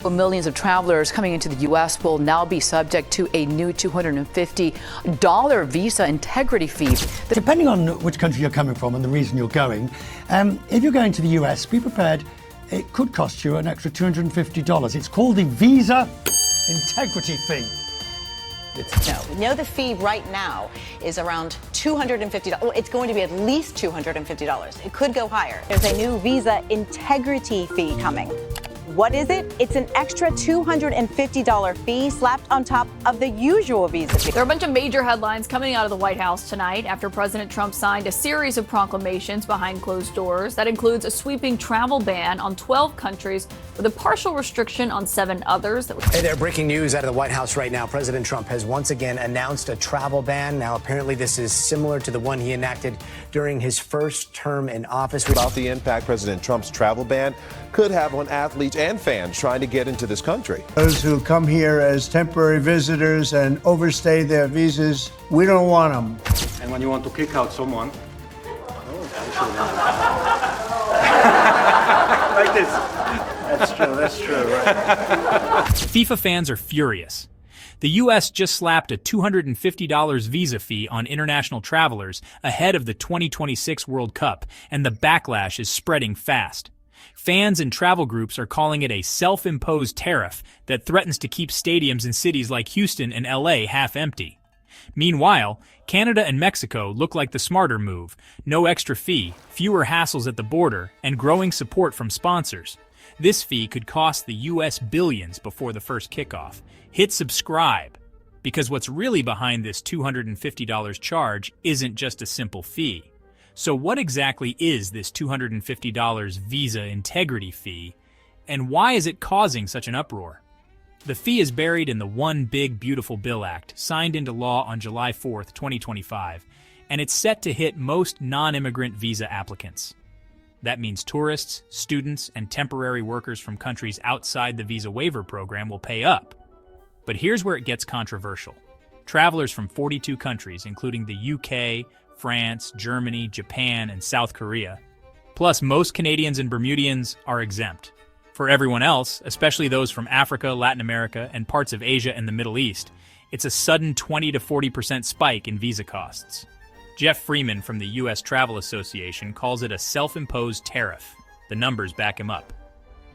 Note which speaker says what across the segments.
Speaker 1: Well, millions of travelers coming into the U.S. will now be subject to a new $250 visa integrity fee.
Speaker 2: Depending on which country you're coming from and the reason you're going, if you're going to the US, be prepared, it could cost you an extra $250. It's called the visa integrity fee.
Speaker 3: No, we know the fee right now is around $250. Well, it's going to be at least $250. It could go higher. There's a new visa integrity fee coming. What is it? It's an extra $250 fee slapped on top of the usual visa fee.
Speaker 4: There are a bunch of major headlines coming out of the White House tonight after President Trump signed a series of proclamations behind closed doors. That includes a sweeping travel ban on 12 countries with a partial restriction on 7 others.
Speaker 5: Hey there, breaking news out of the White House right now. President Trump has once again announced a travel ban. Now, apparently this is similar to the one he enacted during his first term in office.
Speaker 6: About the impact President Trump's travel ban could have on athletes and fans trying to get into this country.
Speaker 7: Those who come here as temporary visitors and overstay their visas, we don't want them.
Speaker 8: And when you want to kick out someone, like this. That's true, right?
Speaker 9: FIFA fans are furious. The U.S. just slapped a $250 visa fee on international travelers ahead of the 2026 World Cup, and the backlash is spreading fast. Fans and travel groups are calling it a self-imposed tariff that threatens to keep stadiums in cities like Houston and LA half empty. Meanwhile, Canada and Mexico look like the smarter move. No extra fee, fewer hassles at the border, and growing support from sponsors. This fee could cost the U.S. billions before the first kickoff. Hit subscribe, because what's really behind this $250 charge isn't just a simple fee. So what exactly is this $250 visa integrity fee, and why is it causing such an uproar? The fee is buried in the One Big Beautiful Bill Act, signed into law on July 4, 2025, and it's set to hit most non-immigrant visa applicants. That means tourists, students, and temporary workers from countries outside the visa waiver program will pay up. But here's where it gets controversial. Travelers from 42 countries, including the UK, France, Germany, Japan, and South Korea, plus most Canadians and Bermudians, are exempt. For everyone else, especially those from Africa, Latin America, and parts of Asia and the Middle East, it's a sudden 20 to 40% spike in visa costs. Jeff Freeman from the U.S. Travel Association calls it a self-imposed tariff. The numbers back him up.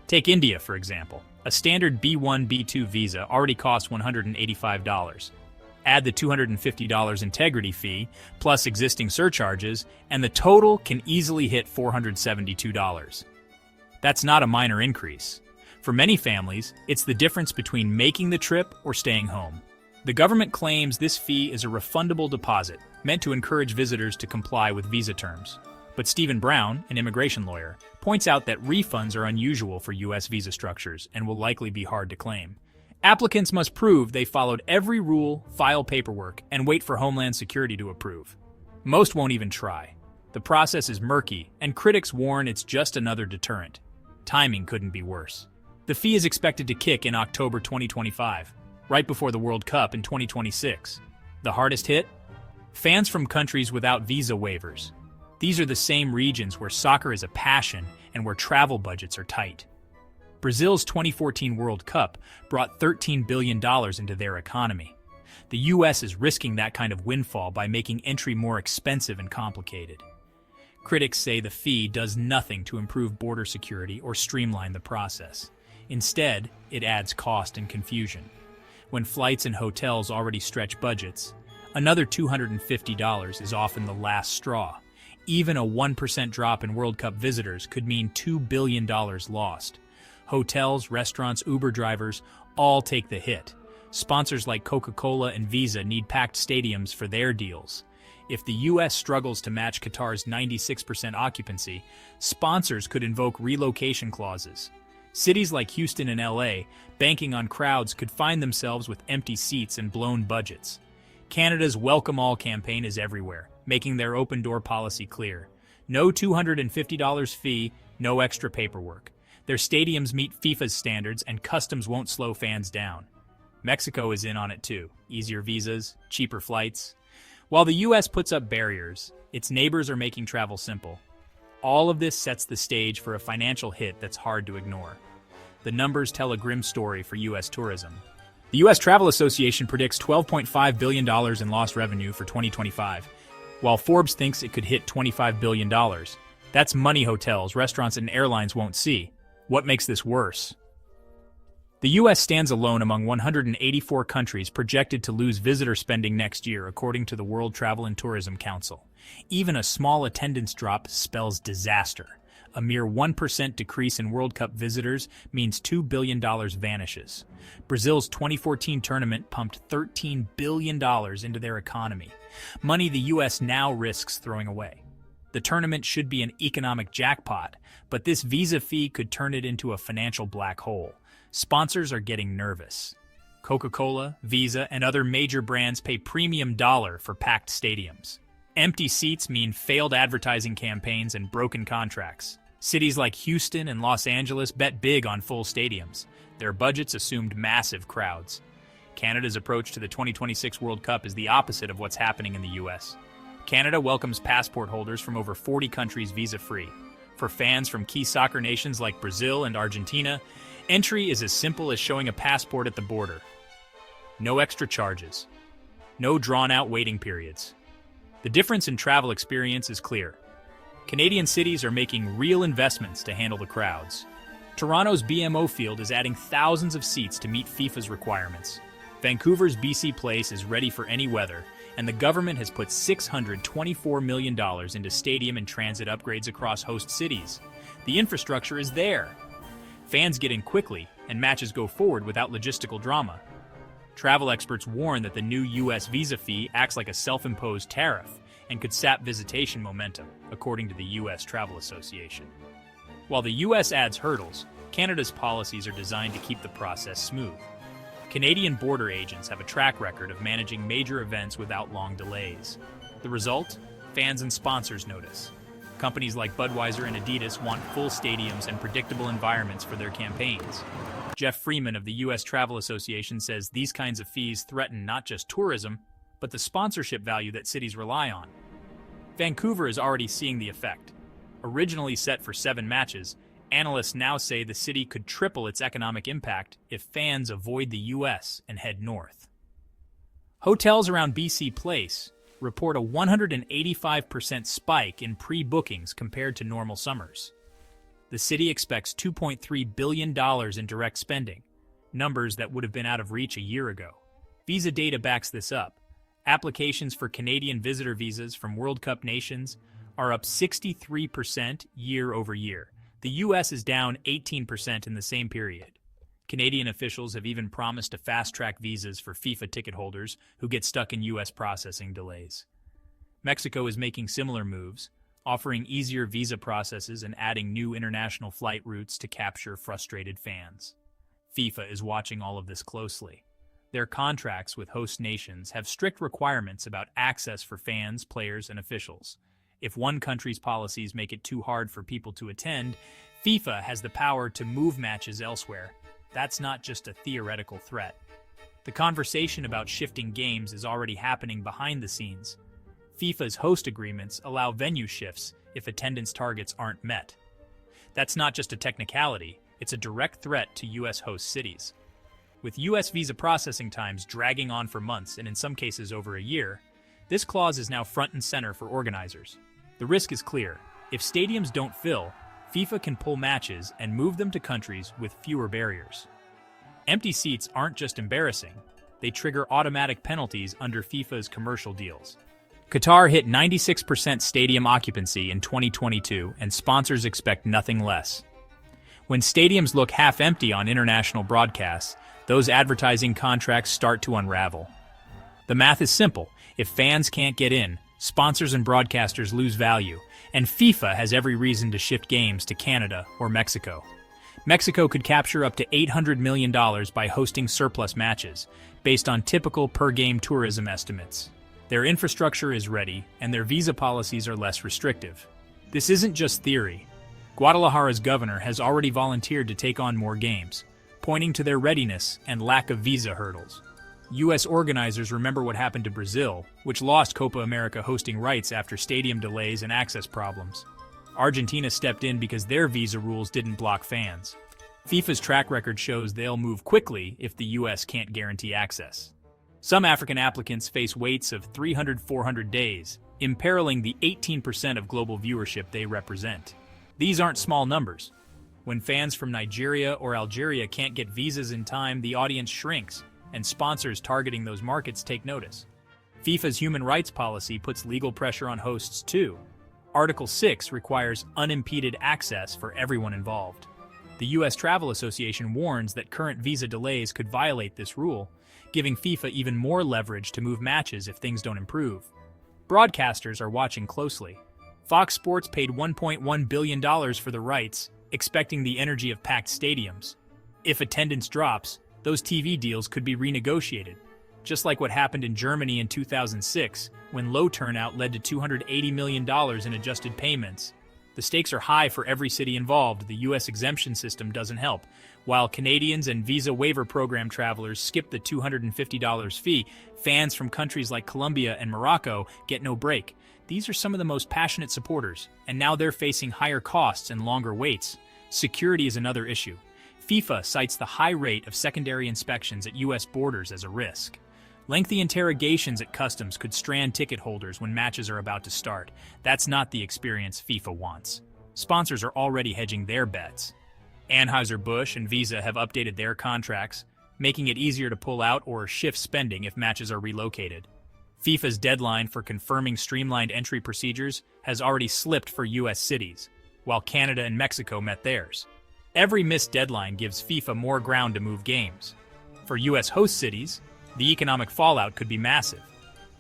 Speaker 9: Take India, for example. A standard B1, B2 visa already costs $185. Add the $250 integrity fee, plus existing surcharges, and the total can easily hit $472. That's not a minor increase. For many families, it's the difference between making the trip or staying home. The government claims this fee is a refundable deposit, meant to encourage visitors to comply with visa terms. But Stephen Brown, an immigration lawyer, points out that refunds are unusual for U.S. visa structures and will likely be hard to claim. Applicants must prove they followed every rule, file paperwork, and wait for Homeland Security to approve. Most won't even try. The process is murky, and critics warn it's just another deterrent. Timing couldn't be worse. The fee is expected to kick in October 2025, right before the World Cup in 2026. The hardest hit? Fans from countries without visa waivers. These are the same regions where soccer is a passion and where travel budgets are tight. Brazil's 2014 World Cup brought $13 billion into their economy. The U.S. is risking that kind of windfall by making entry more expensive and complicated. Critics say the fee does nothing to improve border security or streamline the process. Instead, it adds cost and confusion. When flights and hotels already stretch budgets, another $250 is often the last straw. Even a 1% drop in World Cup visitors could mean $2 billion lost. Hotels, restaurants, Uber drivers all take the hit. Sponsors like Coca-Cola and Visa need packed stadiums for their deals. If the U.S. struggles to match Qatar's 96% occupancy, sponsors could invoke relocation clauses. Cities like Houston and LA, banking on crowds, could find themselves with empty seats and blown budgets. Canada's Welcome All campaign is everywhere, making their open-door policy clear. No $250 fee, no extra paperwork. Their stadiums meet FIFA's standards, and customs won't slow fans down. Mexico is in on it too. Easier visas, cheaper flights. While the U.S. puts up barriers, its neighbors are making travel simple. All of this sets the stage for a financial hit that's hard to ignore. the numbers tell a grim story for U.S. tourism. The U.S. Travel Association predicts $12.5 billion in lost revenue for 2025, while Forbes thinks it could hit $25 billion. That's money hotels, restaurants, and airlines won't see. What makes this worse? The U.S. stands alone among 184 countries projected to lose visitor spending next year, according to the World Travel and Tourism Council. Even a small attendance drop spells disaster. A mere 1% decrease in World Cup visitors means $2 billion vanishes. Brazil's 2014 tournament pumped $13 billion into their economy, money the U.S. now risks throwing away. The tournament should be an economic jackpot, but this visa fee could turn it into a financial black hole. Sponsors are getting nervous. Coca-Cola, Visa, and other major brands pay premium dollar for packed stadiums. Empty seats mean failed advertising campaigns and broken contracts. Cities like Houston and Los Angeles bet big on full stadiums. Their budgets assumed massive crowds. Canada's approach to the 2026 World Cup is the opposite of what's happening in the U.S. Canada welcomes passport holders from over 40 countries visa-free. For fans from key soccer nations like Brazil and Argentina, entry is as simple as showing a passport at the border. No extra charges. No drawn-out waiting periods. The difference in travel experience is clear. Canadian cities are making real investments to handle the crowds. Toronto's BMO Field is adding thousands of seats to meet FIFA's requirements. Vancouver's BC Place is ready for any weather, and the government has put $624 million into stadium and transit upgrades across host cities. The infrastructure is there. Fans get in quickly, and matches go forward without logistical drama. Travel experts warn that the new U.S. visa fee acts like a self-imposed tariff and could sap visitation momentum, according to the U.S. Travel Association. While the U.S. adds hurdles, Canada's policies are designed to keep the process smooth. Canadian border agents have a track record of managing major events without long delays. The result? Fans and sponsors notice. Companies like Budweiser and Adidas want full stadiums and predictable environments for their campaigns. Jeff Freeman of the U.S. Travel Association says these kinds of fees threaten not just tourism, but the sponsorship value that cities rely on. Vancouver is already seeing the effect. Originally set for 7 matches, analysts now say the city could triple its economic impact if fans avoid the U.S. and head north. Hotels around BC Place report a 185% spike in pre-bookings compared to normal summers. The city expects $2.3 billion in direct spending, numbers that would have been out of reach a year ago. Visa data backs this up. Applications for Canadian visitor visas from World Cup nations are up 63% year over year. The U.S. is down 18% in the same period. Canadian officials have even promised to fast-track visas for FIFA ticket holders who get stuck in U.S. processing delays. Mexico is making similar moves, offering easier visa processes and adding new international flight routes to capture frustrated fans. FIFA is watching all of this closely. Their contracts with host nations have strict requirements about access for fans, players, and officials. If one country's policies make it too hard for people to attend, FIFA has the power to move matches elsewhere. That's not just a theoretical threat. The conversation about shifting games is already happening behind the scenes. FIFA's host agreements allow venue shifts if attendance targets aren't met. That's not just a technicality, it's a direct threat to U.S. host cities. With U.S. visa processing times dragging on for months and in some cases over a year, this clause is now front and center for organizers. The risk is clear. If stadiums don't fill, FIFA can pull matches and move them to countries with fewer barriers. Empty seats aren't just embarrassing, they trigger automatic penalties under FIFA's commercial deals. Qatar hit 96% stadium occupancy in 2022, and sponsors expect nothing less. When stadiums look half empty on international broadcasts, those advertising contracts start to unravel. The math is simple. If fans can't get in, sponsors and broadcasters lose value, and FIFA has every reason to shift games to Canada or Mexico. Mexico could capture up to $800 million by hosting surplus matches, based on typical per-game tourism estimates. Their infrastructure is ready, and their visa policies are less restrictive. This isn't just theory. Guadalajara's governor has already volunteered to take on more games, pointing to their readiness and lack of visa hurdles. U.S. organizers remember what happened to Brazil, which lost Copa America hosting rights after stadium delays and access problems. Argentina stepped in because their visa rules didn't block fans. FIFA's track record shows they'll move quickly if the US can't guarantee access. Some African applicants face waits of 300-400 days, imperiling the 18% of global viewership they represent. These aren't small numbers. When fans from Nigeria or Algeria can't get visas in time, the audience shrinks, and sponsors targeting those markets take notice. FIFA's human rights policy puts legal pressure on hosts too. Article 6 requires unimpeded access for everyone involved. The U.S. Travel Association warns that current visa delays could violate this rule, giving FIFA even more leverage to move matches if things don't improve. Broadcasters are watching closely. Fox Sports paid $1.1 billion for the rights, expecting the energy of packed stadiums. If attendance drops, those TV deals could be renegotiated, just like what happened in Germany in 2006, when low turnout led to $280 million in adjusted payments. The stakes are high for every city involved. The U.S. exemption system doesn't help. While Canadians and Visa Waiver Program travelers skip the $250 fee, fans from countries like Colombia and Morocco get no break. These are some of the most passionate supporters, and now they're facing higher costs and longer waits. Security is another issue. FIFA cites the high rate of secondary inspections at U.S. borders as a risk. Lengthy interrogations at customs could strand ticket holders when matches are about to start. That's not the experience FIFA wants. Sponsors are already hedging their bets. Anheuser-Busch and Visa have updated their contracts, making it easier to pull out or shift spending if matches are relocated. FIFA's deadline for confirming streamlined entry procedures has already slipped for U.S. cities, while Canada and Mexico met theirs. Every missed deadline gives FIFA more ground to move games. For U.S. host cities, the economic fallout could be massive.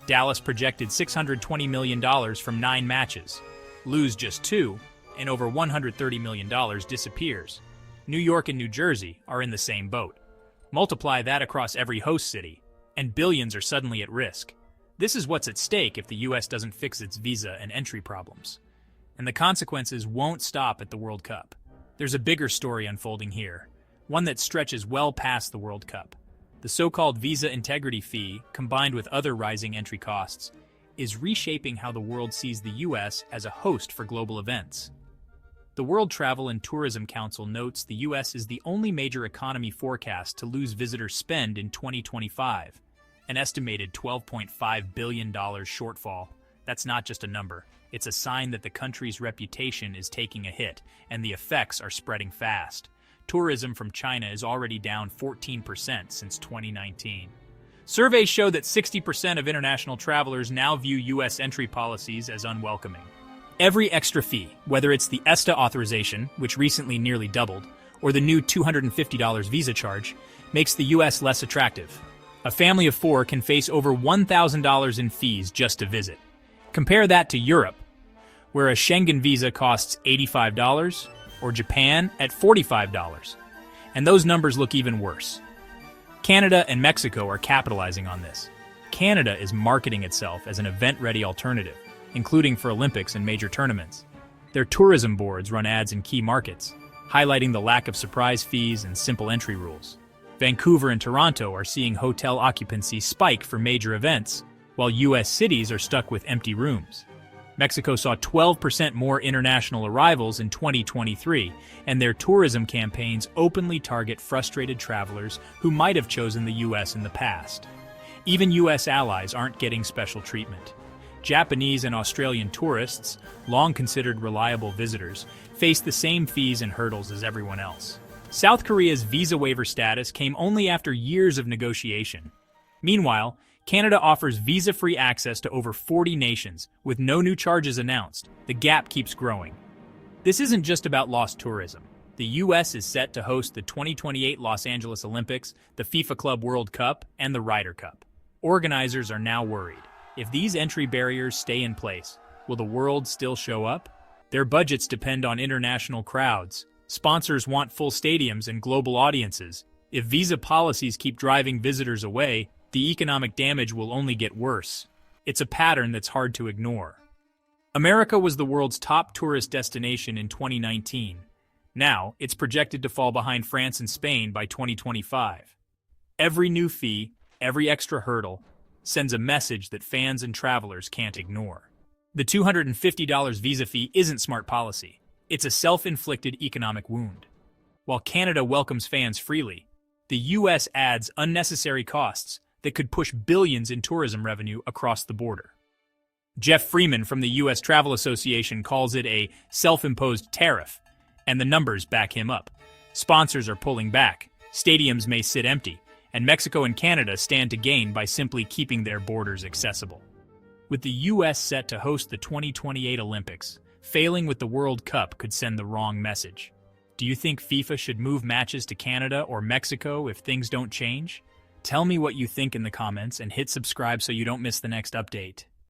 Speaker 9: Dallas projected $620 million from 9 matches. Lose just 2, and over $130 million disappears. New York and New Jersey are in the same boat. Multiply that across every host city, and billions are suddenly at risk. This is what's at stake if the U.S. doesn't fix its visa and entry problems. And the consequences won't stop at the World Cup. There's a bigger story unfolding here, one that stretches well past the World Cup. The so-called visa integrity fee, combined with other rising entry costs, is reshaping how the world sees the U.S. as a host for global events. The World Travel and Tourism Council notes the U.S. is the only major economy forecast to lose visitor spend in 2025, an estimated $12.5 billion shortfall. That's not just a number. It's a sign that the country's reputation is taking a hit, and the effects are spreading fast. Tourism from China is already down 14% since 2019. Surveys show that 60% of international travelers now view U.S. entry policies as unwelcoming. Every extra fee, whether it's the ESTA authorization, which recently nearly doubled, or the new $250 visa charge, makes the U.S. less attractive. A family of 4 can face over $1,000 in fees just to visit. Compare that to Europe, where a Schengen visa costs $85, or Japan at $45. And those numbers look even worse. Canada and Mexico are capitalizing on this. Canada is marketing itself as an event-ready alternative, including for Olympics and major tournaments. Their tourism boards run ads in key markets, highlighting the lack of surprise fees and simple entry rules. Vancouver and Toronto are seeing hotel occupancy spike for major events, while U.S. cities are stuck with empty rooms. Mexico saw 12% more international arrivals in 2023, and their tourism campaigns openly target frustrated travelers who might have chosen the U.S. in the past. Even U.S. allies aren't getting special treatment. Japanese and Australian tourists, long considered reliable visitors, face the same fees and hurdles as everyone else. South Korea's visa waiver status came only after years of negotiation. Meanwhile, Canada offers visa-free access to over 40 nations, with no new charges announced. The gap keeps growing. This isn't just about lost tourism. The U.S. is set to host the 2028 Los Angeles Olympics, the FIFA Club World Cup, and the Ryder Cup. Organizers are now worried. If these entry barriers stay in place, will the world still show up? Their budgets depend on international crowds. Sponsors want full stadiums and global audiences. If visa policies keep driving visitors away, the economic damage will only get worse. It's a pattern that's hard to ignore. America was the world's top tourist destination in 2019. Now, it's projected to fall behind France and Spain by 2025. Every new fee, every extra hurdle, sends a message that fans and travelers can't ignore. The $250 visa fee isn't smart policy. It's a self-inflicted economic wound. while Canada welcomes fans freely, the U.S. adds unnecessary costs that could push billions in tourism revenue across the border. Jeff Freeman from the U.S. Travel Association calls it a self-imposed tariff, and the numbers back him up. Sponsors are pulling back, stadiums may sit empty, and Mexico and Canada stand to gain by simply keeping their borders accessible. With the U.S. set to host the 2028 Olympics, failing with the World Cup could send the wrong message. Do you think FIFA should move matches to Canada or Mexico if things don't change? Tell me what you think in the comments and hit subscribe so you don't miss the next update.